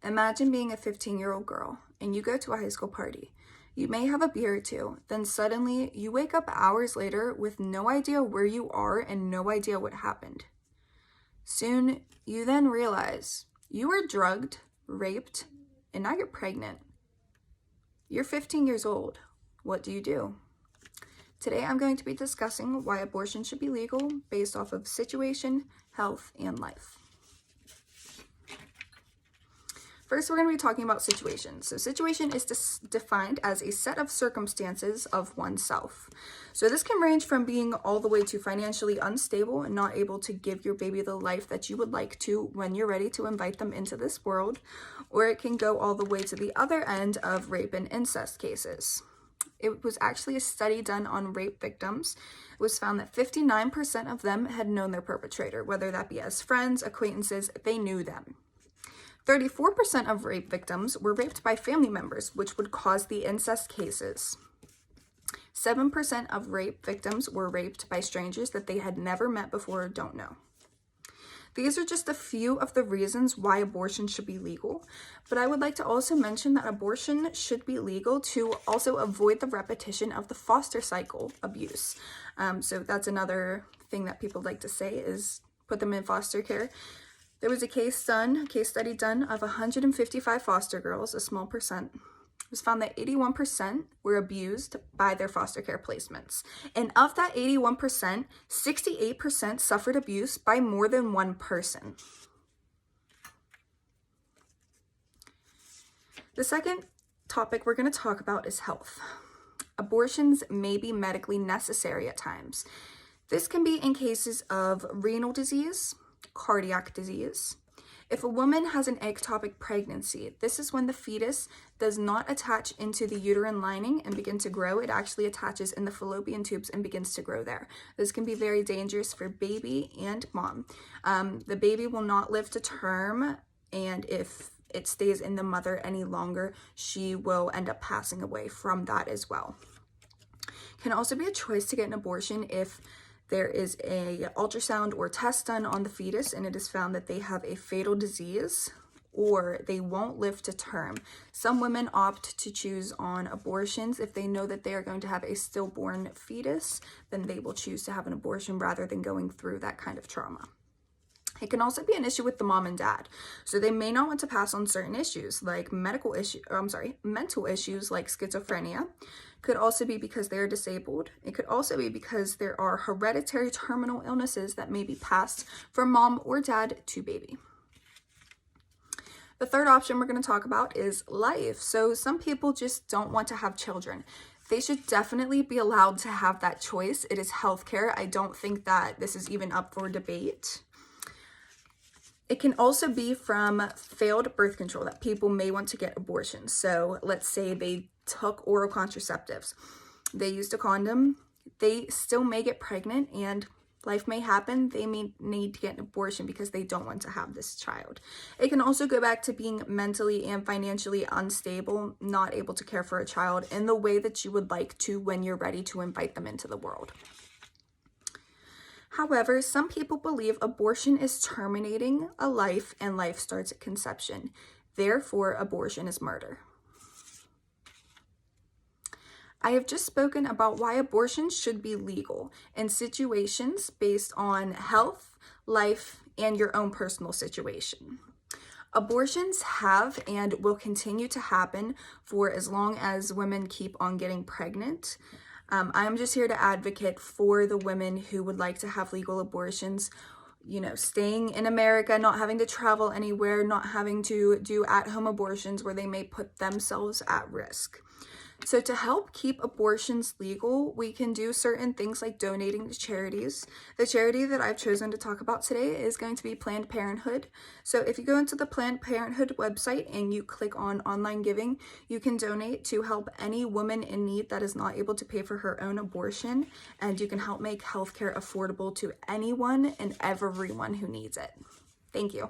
Imagine being a 15-year-old girl and you go to a high school party. You may have a beer or two, then suddenly you wake up hours later with no idea where you are and no idea what happened. Soon, you then realize you were drugged, raped, and now you're pregnant. You're 15 years old. What do you do? Today, I'm going to be discussing why abortion should be legal based off of situation, health, and life. First, we're going to be talking about situation. So situation is defined as a set of circumstances of oneself. So this can range from being all the way to financially unstable and not able to give your baby the life that you would like to when you're ready to invite them into this world, or it can go all the way to the other end of rape and incest cases. It was actually a study done on rape victims. It was found that 59% of them had known their perpetrator, whether that be as friends, acquaintances, they knew them. 34% of rape victims were raped by family members, which would cause the incest cases. 7% of rape victims were raped by strangers that they had never met before or don't know. These are just a few of the reasons why abortion should be legal, but I would like to also mention that abortion should be legal to also avoid the repetition of the foster cycle abuse. So that's another thing that people like to say is put them in foster care. There was a case study done of 155 foster girls, a small percent. It was found that 81% were abused by their foster care placements. And of that 81%, 68% suffered abuse by more than one person. The second topic we're going to talk about is health. Abortions may be medically necessary at times. This can be in cases of renal disease, cardiac disease. If a woman has an ectopic pregnancy, this is when the fetus does not attach into the uterine lining and begin to grow. It actually attaches in the fallopian tubes and begins to grow there. This can be very dangerous for baby and mom. The baby will not live to term, and if it stays in the mother any longer, she will end up passing away from that as well. It can also be a choice to get an abortion if there is a ultrasound or test done on the fetus and it is found that they have a fatal disease or they won't live to term. Some women opt to choose on abortions. If they know that they are going to have a stillborn fetus, then they will choose to have an abortion rather than going through that kind of trauma. It can also be an issue with the mom and dad. So they may not want to pass on certain issues like mental issues like schizophrenia. Could also be because they're disabled. It could also be because there are hereditary terminal illnesses that may be passed from mom or dad to baby. The third option we're going to talk about is life. So some people just don't want to have children. They should definitely be allowed to have that choice. It is healthcare. I don't think that this is even up for debate. It can also be from failed birth control that people may want to get abortions. So let's say they took oral contraceptives. They used a condom. They still may get pregnant and life may happen. They may need to get an abortion because they don't want to have this child. It can also go back to being mentally and financially unstable, not able to care for a child in the way that you would like to when you're ready to invite them into the world. However, some people believe abortion is terminating a life and life starts at conception. Therefore, abortion is murder. I have just spoken about why abortion should be legal in situations based on health, life, and your own personal situation. Abortions have and will continue to happen for as long as women keep on getting pregnant. I'm just here to advocate for the women who would like to have legal abortions, staying in America, not having to travel anywhere, not having to do at-home abortions where they may put themselves at risk. So to help keep abortions legal, we can do certain things like donating to charities. The charity that I've chosen to talk about today is going to be Planned Parenthood. So if you go into the Planned Parenthood website and you click on online giving, you can donate to help any woman in need that is not able to pay for her own abortion, and you can help make healthcare affordable to anyone and everyone who needs it. Thank you.